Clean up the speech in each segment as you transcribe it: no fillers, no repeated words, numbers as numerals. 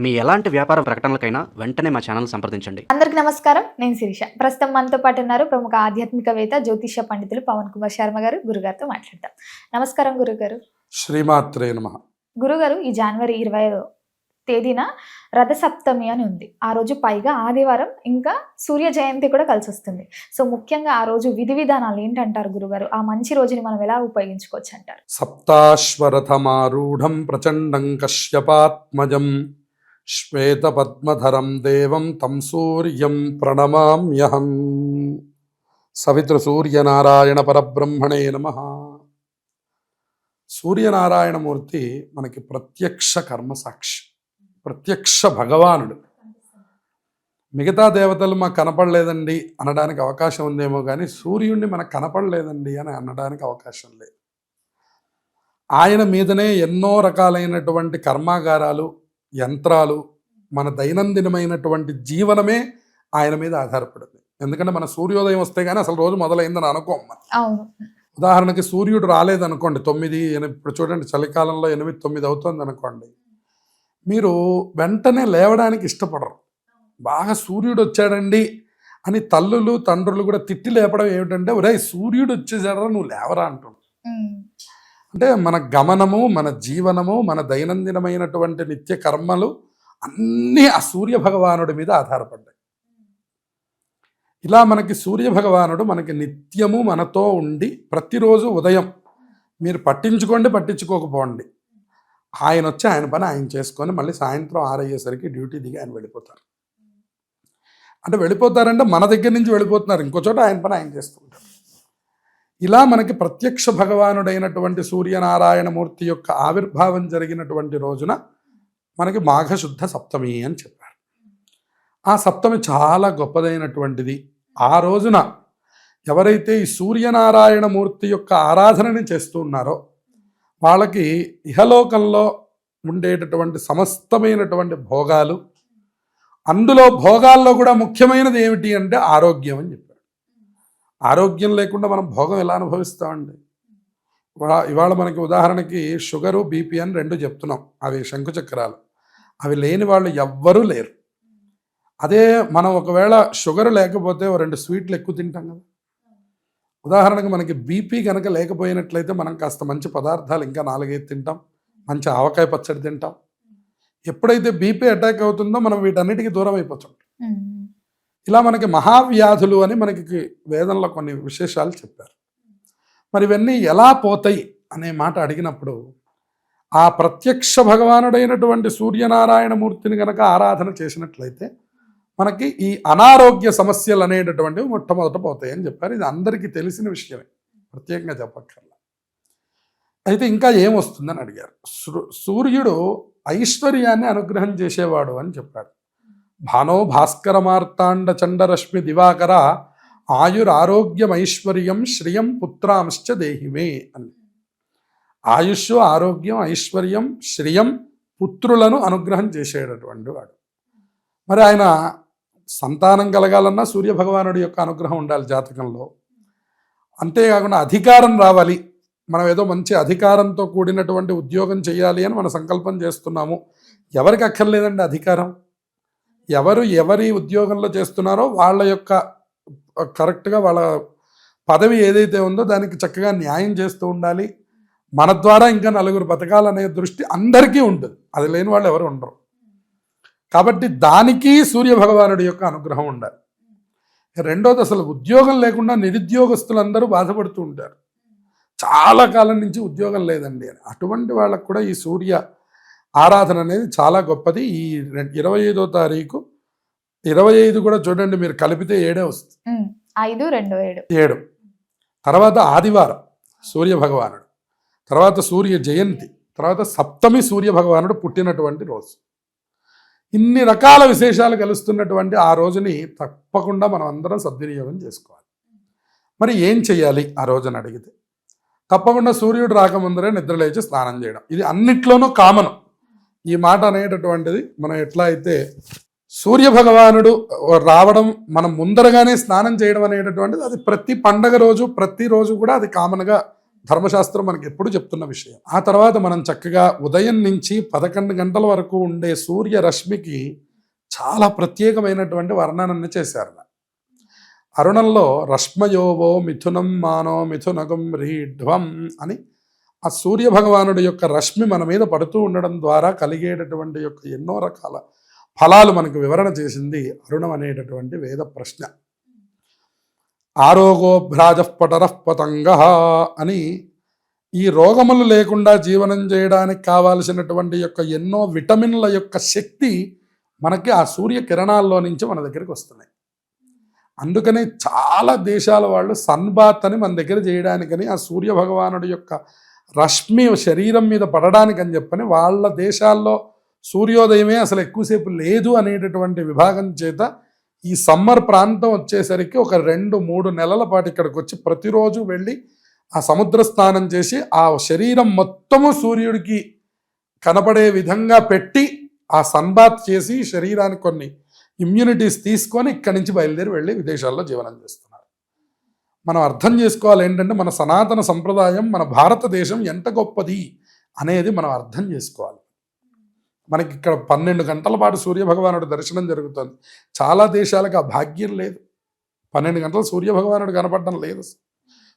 మీ ఎలాంటి వ్యాపార ప్రకటనలకైనా వెంటనే మా ఛానల్ సంప్రదించండి. అందరికీ నమస్కారం. నేను శిరీష. ప్రస్తుతం మనతో పాటు ఉన్నారు ప్రముఖ ఆధ్యాత్మికవేత్త జ్యోతిష పండితులు పవన్ కుమార్ శర్మ గారు. గురుగారితో మాట్లాడతాం. నమస్కారం గురుగారు. శ్రీమాత్రే నమః. గురుగారు, ఈ జనవరి 25వ తేదీన రథసప్తమి అని ఉంది. ఆ రోజు పైగా ఆదివారం, ఇంకా సూర్య జయంతి కూడా కలిసి వస్తుంది. సో ముఖ్యంగా ఆ రోజు విధి విధానాలు ఏంటంటారు గురుగారు? ఆ మంచి రోజుని మనం ఎలా ఉపయోగించుకోవచ్చు అంటారు? సప్తాశ్వరథమారూఢం ప్రచండం కశ్యపాత్మజం శ్వేతపద్మధరం దేవం తం సూర్యం ప్రణమామ్యహం. సవితృసూర్యనారాయణ పరబ్రహ్మణే నమః. సూర్యనారాయణమూర్తి మనకి ప్రత్యక్ష కర్మసాక్షి, ప్రత్యక్ష భగవానుడు. మిగతా దేవతలు మాకు కనపడలేదండి అనడానికి అవకాశం ఉందేమో కానీ సూర్యుడిని మనకు కనపడలేదండి అని అనడానికి అవకాశం లేదు. ఆయన మీదనే ఎన్నో రకాలైనటువంటి కర్మాగారాలు, యంత్రాలు, మన దైనందినమైనటువంటి జీవనమే ఆయన మీద ఆధారపడింది. ఎందుకంటే మన సూర్యోదయం వస్తే కానీ అసలు రోజు మొదలైందని అనుకోం. ఉదాహరణకి సూర్యుడు రాలేదనుకోండి, 9-8, ఇప్పుడు చూడండి చలికాలంలో 8-9 అవుతుంది అనుకోండి, మీరు వెంటనే లేవడానికి ఇష్టపడరు. బాగా సూర్యుడు వచ్చాడండి అని తల్లులు తండ్రులు కూడా తిట్టి లేపడం ఏమిటంటే, ఒరేయ్ సూర్యుడు వచ్చేసాడరా నువ్వు లేవరా అంటున్నాడు. అంటే మన గమనము, మన జీవనము, మన దైనందినమైనటువంటి నిత్య కర్మలు అన్నీ ఆ సూర్య భగవానుడి మీద ఆధారపడ్డాయి. ఇలా మనకి సూర్య భగవానుడు మనకి నిత్యము మనతో ఉండి ప్రతిరోజు ఉదయం మీరు పట్టించుకోండి పట్టించుకోకపోండి, ఆయన వచ్చి ఆయన పని ఆయన చేసుకొని మళ్ళీ సాయంత్రం 6 అయ్యేసరికి డ్యూటీ దిగి ఆయన వెళ్ళిపోతారు. అంటే వెళ్ళిపోతారంటే మన దగ్గర నుంచి వెళ్ళిపోతున్నారు, ఇంకో చోట ఆయన పని ఆయన చేస్తుంటారు. ఇలా మనకి ప్రత్యక్ష భగవానుడైనటువంటి సూర్యనారాయణమూర్తి యొక్క ఆవిర్భావం జరిగినటువంటి రోజున మనకి మాఘశుద్ధ సప్తమి అని చెప్పారు. ఆ సప్తమి చాలా గొప్పదైనటువంటిది. ఆ రోజున ఎవరైతే ఈ సూర్యనారాయణమూర్తి యొక్క ఆరాధనని చేస్తూ ఉన్నారో వాళ్ళకి ఇహలోకంలో ఉండేటటువంటి సమస్తమైనటువంటి భోగాలు, అందులో భోగాల్లో కూడా ముఖ్యమైనది ఏమిటి అంటే ఆరోగ్యం అని చెప్పారు. ఆరోగ్యం లేకుండా మనం భోగం ఎలా అనుభవిస్తామండి? ఇవాళ మనకి ఉదాహరణకి షుగరు, బీపీ అని 2 చెప్తున్నాం, అవి శంకుచక్రాలు. అవి లేని వాళ్ళు ఎవ్వరూ లేరు. అదే మనం ఒకవేళ షుగర్ లేకపోతే 2 స్వీట్లు ఎక్కువ తింటాం కదా. ఉదాహరణకు మనకి బీపీ కనుక లేకపోయినట్లయితే మనం కాస్త మంచి పదార్థాలు ఇంకా 4-5 తింటాం, మంచి ఆవకాయ పచ్చడి తింటాం. ఎప్పుడైతే బీపీ అటాక్ అవుతుందో మనం వీటన్నిటికీ దూరం అయిపోతాం. ఇలా మనకి మహావ్యాధులు అని మనకి వేదంలో కొన్ని విశేషాలు చెప్పారు. మరి ఇవన్నీ ఎలా పోతాయి అనే మాట అడిగినప్పుడు, ఆ ప్రత్యక్ష భగవానుడైనటువంటి సూర్యనారాయణమూర్తిని కనుక ఆరాధన చేసినట్లయితే మనకి ఈ అనారోగ్య సమస్యలు అనేటటువంటివి మొట్టమొదట పోతాయని చెప్పారు. ఇది అందరికీ తెలిసిన విషయమే, ప్రత్యేకంగా చెప్పక్కర్లా. అయితే ఇంకా ఏమొస్తుందని అడిగారు. సూర్యుడు ఐశ్వర్యాన్ని అనుగ్రహం చేసేవాడు అని చెప్పాడు. భానో భాస్కర మార్తాండ చండరశ్మి దివాకర ఆయురారోగ్యమైశ్వర్యం శ్రియం పుత్రాంశ్చ దేహిమే అని. ఆయుష్, ఆరోగ్యం, ఐశ్వర్యం, శ్రియం, పుత్రులను అనుగ్రహం చేసేటటువంటి వాడు. మరి ఆయన సంతానం కలగాలన్నా సూర్యభగవానుడి యొక్క అనుగ్రహం ఉండాలి జాతకంలో. అంతేకాకుండా అధికారం రావాలి, మనం ఏదో మంచి అధికారంతో కూడినటువంటి ఉద్యోగం చేయాలి అని మన సంకల్పం చేస్తున్నాము. ఎవరికి అక్కర్లేదండి అధికారం? ఎవరి ఉద్యోగంలో చేస్తున్నారో వాళ్ళ యొక్క కరెక్ట్గా వాళ్ళ పదవి ఏదైతే ఉందో దానికి చక్కగా న్యాయం చేస్తూ ఉండాలి. మన ద్వారా ఇంకా 4 బతకాలనే దృష్టి అందరికీ ఉంటుంది, అది లేని వాళ్ళు ఎవరు ఉండరు. కాబట్టి దానికి సూర్యభగవానుడి యొక్క అనుగ్రహం ఉండాలి. రెండోది, అసలు ఉద్యోగం లేకుండా నిరుద్యోగస్తులందరూ బాధపడుతూ ఉంటారు, చాలా కాలం నుంచి ఉద్యోగం లేదండి అని. అటువంటి వాళ్ళకు కూడా ఈ సూర్య ఆరాధన అనేది చాలా గొప్పది. ఈ 25వ తారీఖు 25 కూడా చూడండి, మీరు కలిపితే 7 వస్తుంది. 5, 2, 7. తర్వాత ఆదివారం సూర్యభగవానుడు, తర్వాత సూర్య జయంతి, తర్వాత సప్తమి సూర్యభగవానుడు పుట్టినటువంటి రోజు. ఇన్ని రకాల విశేషాలు కలుస్తున్నటువంటి ఆ రోజుని తప్పకుండా మనం అందరం సద్వినియోగం చేసుకోవాలి. మరి ఏం చెయ్యాలి ఆ రోజున అడిగితే, తప్పకుండా సూర్యుడు రాకముందరే నిద్రలేచి స్నానం చేయడం. ఇది అన్నిట్లోనూ కామన్. ఈ మాట అనేటటువంటిది మనం ఎట్లా అయితే సూర్యభగవానుడు రావడం మనం ముందరగానే స్నానం చేయడం అనేటటువంటిది, అది ప్రతి పండగ రోజు ప్రతిరోజు కూడా అది కామన్గా ధర్మశాస్త్రం మనకి ఎప్పుడు చెప్తున్న విషయం. ఆ తర్వాత మనం చక్కగా ఉదయం నుంచి 11 గంటల వరకు ఉండే సూర్యరశ్మికి చాలా ప్రత్యేకమైనటువంటి వర్ణనని చేశారు. అరుణంలో రశ్మయోవో మిథునం మానో మిథునగం రీఢ్వం అని ఆ సూర్య భగవానుడి యొక్క రశ్మి మన మీద పడుతూ ఉండడం ద్వారా కలిగేటటువంటి యొక్క ఎన్నో రకాల ఫలాలు మనకు వివరణ చేసింది అరుణం అనేటటువంటి వేద ప్రశ్న. ఆరోగో భ్రాజపటరః పతంగ అని ఈ రోగములు లేకుండా జీవనం చేయడానికి కావాల్సినటువంటి యొక్క ఎన్నో విటమిన్ల యొక్క శక్తి మనకి ఆ సూర్య కిరణాల్లో నుంచి మన దగ్గరికి వస్తున్నాయి. అందుకనే చాలా దేశాల వాళ్ళు సన్బాత్ అని మన దగ్గర చేయడానికని ఆ సూర్య భగవానుడి యొక్క రశ్మి శరీరం మీద పడడానికని చెప్పని వాళ్ళ దేశాల్లో సూర్యోదయమే అసలు ఎక్కువసేపు లేదు అనేటటువంటి విభాగం చేత ఈ సమ్మర్ ప్రాంతం వచ్చేసరికి ఒక 2-3 నెలల పాటు ఇక్కడికి వచ్చి ప్రతిరోజు వెళ్ళి ఆ సముద్ర స్నానం చేసి ఆ శరీరం మొత్తము సూర్యుడికి కనపడే విధంగా పెట్టి ఆ సన్బాత్ చేసి శరీరానికి కొన్ని ఇమ్యూనిటీస్ తీసుకొని ఇక్కడి నుంచి బయలుదేరి వెళ్ళి విదేశాల్లో జీవనం చేస్తున్నారు. మనం అర్థం చేసుకోవాలి ఏంటంటే మన సనాతన సంప్రదాయం, మన భారతదేశం ఎంత గొప్పది అనేది మనం అర్థం చేసుకోవాలి. మనకి ఇక్కడ 12 గంటల పాటు సూర్యభగవానుడి దర్శనం జరుగుతుంది. చాలా దేశాలకు ఆ భాగ్యం లేదు. 12 గంటలు సూర్యభగవానుడు కనపడడం లేదు.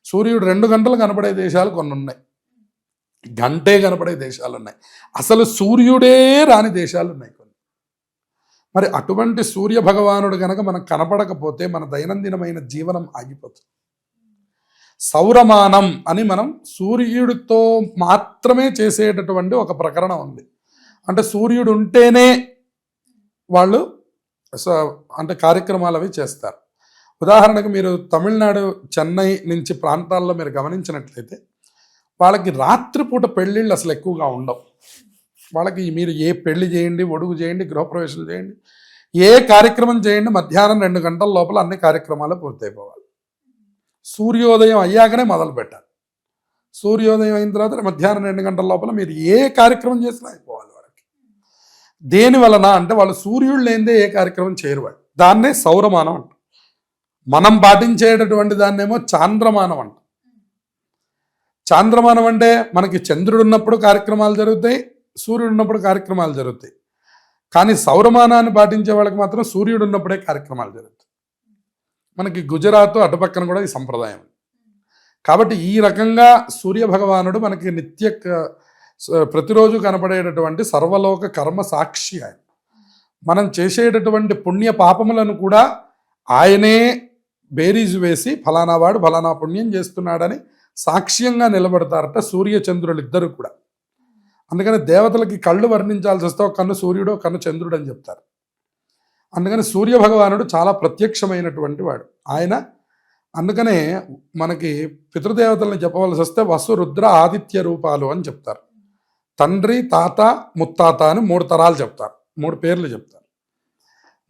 సూర్యుడు 2 గంటలు కనపడే దేశాలు కొన్ని ఉన్నాయి, గంటే కనపడే దేశాలు ఉన్నాయి, అసలు సూర్యుడే రాని దేశాలు ఉన్నాయి కొన్ని. మరి అటువంటి సూర్యభగవానుడు కనుక మనకు కనపడకపోతే మన దైనందినమైన జీవనం ఆగిపోతుంది. సౌరమానం అని మనం సూర్యుడితో మాత్రమే చేసేటటువంటి ఒక ప్రకరణం ఉంది. అంటే సూర్యుడు ఉంటేనే వాళ్ళు అంటే కార్యక్రమాలు అవి చేస్తారు. ఉదాహరణకు మీరు తమిళనాడు చెన్నై నుంచి ప్రాంతాల్లో మీరు గమనించినట్లయితే వాళ్ళకి రాత్రిపూట పెళ్ళిళ్ళు అసలు ఎక్కువగా ఉండవు. వాళ్ళకి మీరు ఏ పెళ్లి చేయండి, ఒడుగు చేయండి, గృహప్రవేశం చేయండి, ఏ కార్యక్రమం చేయండి, మధ్యాహ్నం 2 గంటల లోపల అన్ని కార్యక్రమాలు పూర్తయిపోవాలి. సూర్యోదయం అయ్యాకనే మొదలు పెట్టాలి. సూర్యోదయం అయిన తర్వాత మధ్యాహ్నం 2 గంటల లోపల మీరు ఏ కార్యక్రమం చేసినా అయిపోవాలి వాళ్ళకి. దేని వలన అంటే వాళ్ళు సూర్యుడు లేనిదే ఏ కార్యక్రమం చేయరు వాళ్ళు. దాన్నే సౌరమానం అంట. మనం పాటించేటటువంటి దాన్నేమో చాంద్రమానం అంట. చాంద్రమానం అంటే మనకి చంద్రుడు ఉన్నప్పుడు కార్యక్రమాలు జరుగుతాయి, సూర్యుడు ఉన్నప్పుడు కార్యక్రమాలు జరుగుతాయి. కానీ సౌరమానాన్ని పాటించే వాళ్ళకి మాత్రం సూర్యుడు ఉన్నప్పుడే కార్యక్రమాలు జరుగుతాయి. మనకి గుజరాత్ అటుపక్కన కూడా ఈ సంప్రదాయం. కాబట్టి ఈ రకంగా సూర్యభగవానుడు మనకి ప్రతిరోజు కనపడేటటువంటి సర్వలోక కర్మ సాక్షి ఆయన. మనం చేసేటటువంటి పుణ్య పాపములను కూడా ఆయనే బేరీజు వేసి ఫలానా వాడు ఫలానా పుణ్యం చేస్తున్నాడని సాక్ష్యంగా నిలబడతారట సూర్య చంద్రులు ఇద్దరు కూడా. అందుకని దేవతలకి కళ్ళు వర్ణించాల్సి వస్తే ఒక కన్ను సూర్యుడు, ఒక కన్ను చంద్రుడు అని చెప్తారు. అందుకని సూర్యభగవానుడు చాలా ప్రత్యక్షమైనటువంటి వాడు ఆయన. అందుకనే మనకి పితృదేవతలను చెప్పవలసి వస్తే వసు, రుద్ర, ఆదిత్య రూపాలు అని చెప్తారు. తండ్రి, తాత, ముత్తాత అని 3 తరాలు చెప్తారు, 3 పేర్లు చెప్తారు.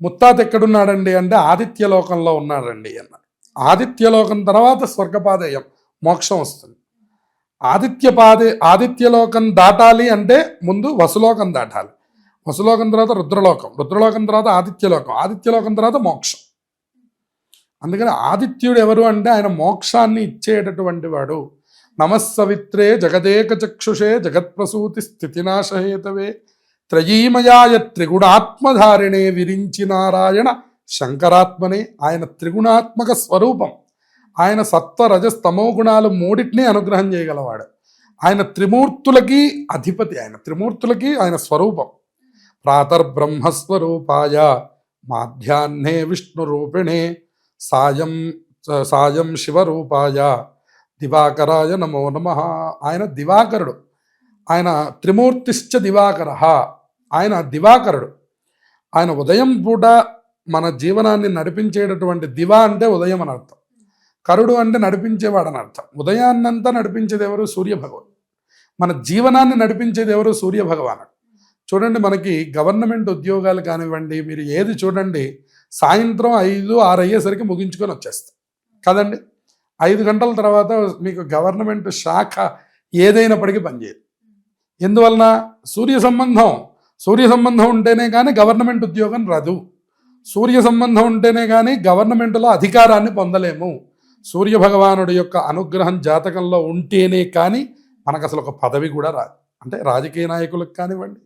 ముత్తాత ఎక్కడున్నాడండి అంటే ఆదిత్యలోకంలో ఉన్నాడండి అన్నారు. ఆదిత్యలోకం తర్వాత స్వర్గపాదేయం మోక్షం వస్తుంది. ఆదిత్యలోకం దాటాలి అంటే ముందు వసులోకం దాటాలి. వసులోకం తర్వాత రుద్రలోకం, రుద్రలోకం తర్వాత ఆదిత్యలోకం, ఆదిత్యలోకం తర్వాత మోక్షం. అందుకని ఆదిత్యుడు ఎవరు అంటే ఆయన మోక్షాన్ని ఇచ్చేటటువంటి వాడు. నమస్సవిత్రే జగదేక చక్షుషే జగత్ప్రసూతి స్థితినాశహేతవే త్రయీమయాయ త్రిగుణాత్మధారిణే విరించి నారాయణ శంకరాత్మనే. ఆయన త్రిగుణాత్మక స్వరూపం. ఆయన సత్వ రజస్తమో గుణాలు 3టిని అనుగ్రహం చేయగలవాడు. ఆయన త్రిమూర్తులకి అధిపతి. ఆయన త్రిమూర్తులకి ఆయన స్వరూపం. ప్రాతర్బ్రహ్మస్వరూపాయ మాధ్యాహ్నే విష్ణురూపిణే సాయం శివరూపాయ దివాకరాయ నమో నమః. ఆయన దివాకరుడు. ఆయన త్రిమూర్తిశ్చ దివాకర. ఆయన దివాకరుడు. ఆయన ఉదయం పూట మన జీవనాన్ని నడిపించేటటువంటి దివా అంటే ఉదయం అని అర్థం, కరుడు అంటే నడిపించేవాడు అని అర్థం. ఉదయాన్నంతా నడిపించేది ఎవరు? సూర్యభగవాన్. మన జీవనాన్ని నడిపించేది ఎవరు? సూర్యభగవానుడు. చూడండి, మనకి గవర్నమెంట్ ఉద్యోగాలు కానివ్వండి, మీరు ఏది చూడండి, సాయంత్రం 5-6 అయ్యేసరికి ముగించుకొని వచ్చేస్తాం కదండి. 5 గంటల తర్వాత మీకు గవర్నమెంట్ శాఖ ఏదైనప్పటికీ పనిచేయదు. ఎందువలన? సూర్య సంబంధం ఉంటేనే కానీ గవర్నమెంట్ ఉద్యోగం రాదు. సూర్య సంబంధం ఉంటేనే కానీ గవర్నమెంట్లో అధికారాన్ని పొందలేము. సూర్య భగవానుడి యొక్క అనుగ్రహం జాతకంలో ఉంటేనే కానీ మనకు అసలు ఒక పదవి కూడా రాదు. అంటే రాజకీయ నాయకులకు కానివ్వండి,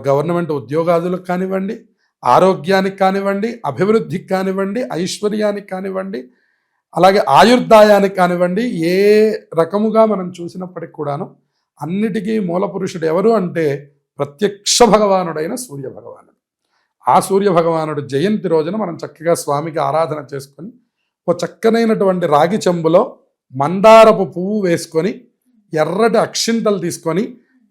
గవర్నమెంట్ ఉద్యోగాదులకు కానివ్వండి, ఆరోగ్యానికి కానివ్వండి, అభివృద్ధికి కానివ్వండి, ఐశ్వర్యానికి కానివ్వండి, అలాగే ఆయుర్దాయానికి కానివ్వండి, ఏ రకముగా మనం చూసినప్పటికి కూడాను అన్నిటికీ మూల పురుషుడు ఎవరు అంటే ప్రత్యక్ష భగవానుడైన సూర్య భగవానుడు. ఆ సూర్య భగవానుడు జయంతి రోజున మనం చక్కగా స్వామికి ఆరాధన చేసుకొని ఓ చక్కనైనటువంటి రాగి చెంబులో మందారపు పువ్వు వేసుకొని ఎర్రటి అక్షింతలు తీసుకొని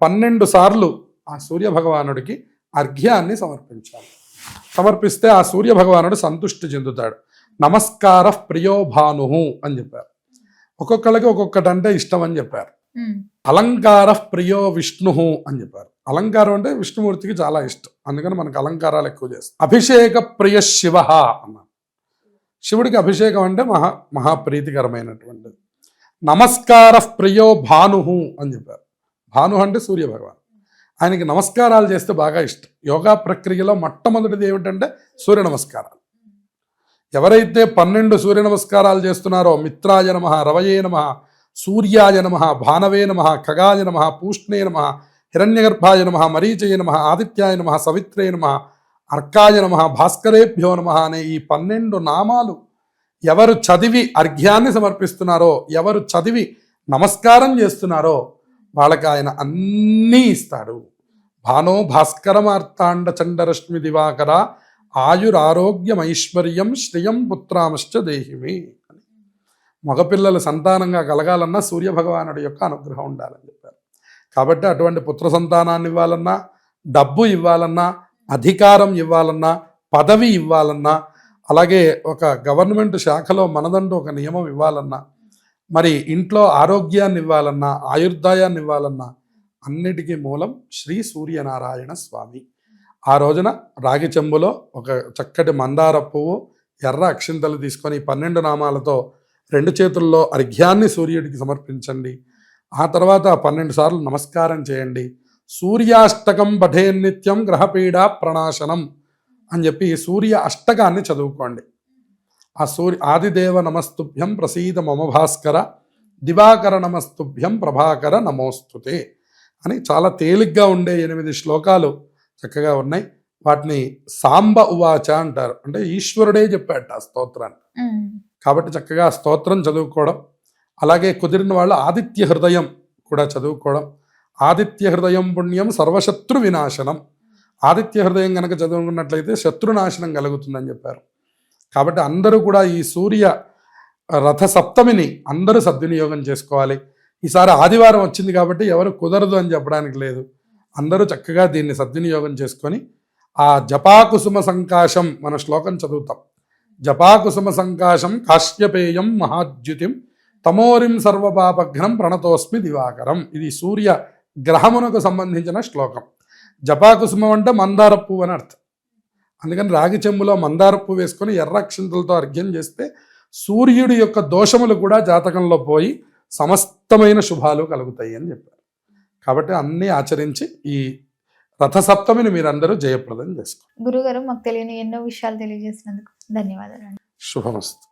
12 సార్లు ఆ సూర్య భగవానుడికి అర్ఘ్యాన్ని సమర్పించాలి. సమర్పిస్తే ఆ సూర్య భగవానుడు సంతుష్టి చెందుతాడు. నమస్కార ప్రియో భాను అని చెప్పారు. ఒక్కొక్కళ్ళకి ఒక్కొక్కటి అంటే ఇష్టం అని చెప్పారు. అలంకార ప్రియో విష్ణు అని చెప్పారు. అలంకారం అంటే విష్ణుమూర్తికి చాలా ఇష్టం, అందుకని మనకు అలంకారాలు ఎక్కువ చేస్తాం. అభిషేక ప్రియ శివ అన్నారు. శివుడికి అభిషేకం అంటే మహాప్రీతికరమైనటువంటిది. నమస్కార ప్రియో భాను అని చెప్పారు. భాను అంటే సూర్య భగవాన్, ఆయనకి నమస్కారాలు చేస్తే బాగా ఇష్టం. యోగా ప్రక్రియలో మొట్టమొదటిది ఏమిటంటే సూర్య నమస్కారాలు. ఎవరైతే 12 సూర్య నమస్కారాలు చేస్తున్నారో మిత్రాయ నమః, రవయే నమః, సూర్యాయ నమః, భానవే నమః, ఖగాయ నమః, పూష్ణే నమః, హిరణ్యగర్భాయ నమః, మరీచయ నమః, ఆదిత్యాయ నమః, సవిత్రే నమః, అర్కాయ నమః, భాస్కరేభ్యో నమః అనే ఈ 12 నామాలు ఎవరు చదివి అర్ఘ్యాన్ని సమర్పిస్తున్నారో, ఎవరు చదివి నమస్కారం చేస్తున్నారో వాళ్ళకి ఆయన అన్నీ ఇస్తాడు. భానో భాస్కరమార్తాండ చండరశ్మి దివాకర ఆయురారోగ్యమైశ్వర్యం శ్రియం పుత్రామశ్చ దేహిమి. మగపిల్లల సంతానంగా కలగాలన్నా సూర్యభగవానుడి యొక్క అనుగ్రహం ఉండాలని చెప్పారు. కాబట్టి అటువంటి పుత్ర సంతానాన్ని ఇవ్వాలన్నా, డబ్బు ఇవ్వాలన్నా, అధికారం ఇవ్వాలన్నా, పదవి ఇవ్వాలన్నా, అలాగే ఒక గవర్నమెంట్ శాఖలో మనదంటూ ఒక నియమం ఇవ్వాలన్నా, మరి ఇంట్లో ఆరోగ్యాన్ని ఇవ్వాలన్నా, ఆయుర్దాయాన్ని ఇవ్వాలన్నా అన్నిటికీ మూలం శ్రీ సూర్యనారాయణ స్వామి. ఆ రోజున రాగి చెంబులో ఒక చక్కటి మందార పువ్వు, ఎర్ర అక్షింతలు తీసుకొని 12 నామాలతో 2 చేతుల్లో అర్ఘ్యాన్ని సూర్యుడికి సమర్పించండి. ఆ తర్వాత 12 సార్లు నమస్కారం చేయండి. సూర్యాష్టకం పఠే నిత్యం గ్రహపీడా ప్రణాశనం అని చెప్పి సూర్య అష్టకాన్ని చదువుకోండి. ఆ ఆదిదేవ నమస్తుభ్యం ప్రసీద మమ భాస్కర, దివాకర నమస్తుభ్యం ప్రభాకర నమోస్తుతే అని చాలా తేలిగ్గా ఉండే 8 శ్లోకాలు చక్కగా ఉన్నాయి. వాటిని సాంబ ఉవాచ అంటారు. అంటే ఈశ్వరుడే చెప్పాట ఆ స్తోత్రాన్ని. కాబట్టి చక్కగా స్తోత్రం చదువుకోవడం, అలాగే కుదిరిన వాళ్ళు ఆదిత్య హృదయం కూడా చదువుకోవడం. ఆదిత్య హృదయం పుణ్యం సర్వశత్రు వినాశనం. ఆదిత్య హృదయం కనుక చదువుకున్నట్లయితే శత్రునాశనం కలుగుతుందని చెప్పారు. కాబట్టి అందరూ కూడా ఈ సూర్య రథ సప్తమిని అందరూ సద్వినియోగం చేసుకోవాలి. ఈసారి ఆదివారం వచ్చింది కాబట్టి ఎవరు కుదరదు అని చెప్పడానికి లేదు. అందరూ చక్కగా దీన్ని సద్వినియోగం చేసుకొని ఆ జపాకుసుమ సంకాశం మన శ్లోకం చదువుతాం. జపాకుసుమ సంకాశం కాశ్యపేయం మహాద్యుతిం తమోరిం సర్వపాపఘ్నం ప్రణతోస్మి దివాకరం. ఇది సూర్య గ్రహమునకు సంబంధించిన శ్లోకం. జపాకుసుమం అంటే మందార పువ్వు అని అర్థం. అందుకని రాగి చెంబులో మందార పువ్వు వేసుకొని ఎర్ర అక్షింతలతో అర్ఘ్యం చేస్తే సూర్యుడి యొక్క దోషములు కూడా జాతకంలో పోయి సమస్తమైన శుభాలు కలుగుతాయి అని చెప్పారు. కాబట్టి అన్నీ ఆచరించి ఈ రథసప్తమిని మీరందరూ జయప్రదం చేసుకోండి. గురుగారు, మాకు తెలియని ఎన్నో విషయాలు తెలియజేసినందుకు ధన్యవాదాలు. శుభమస్తు.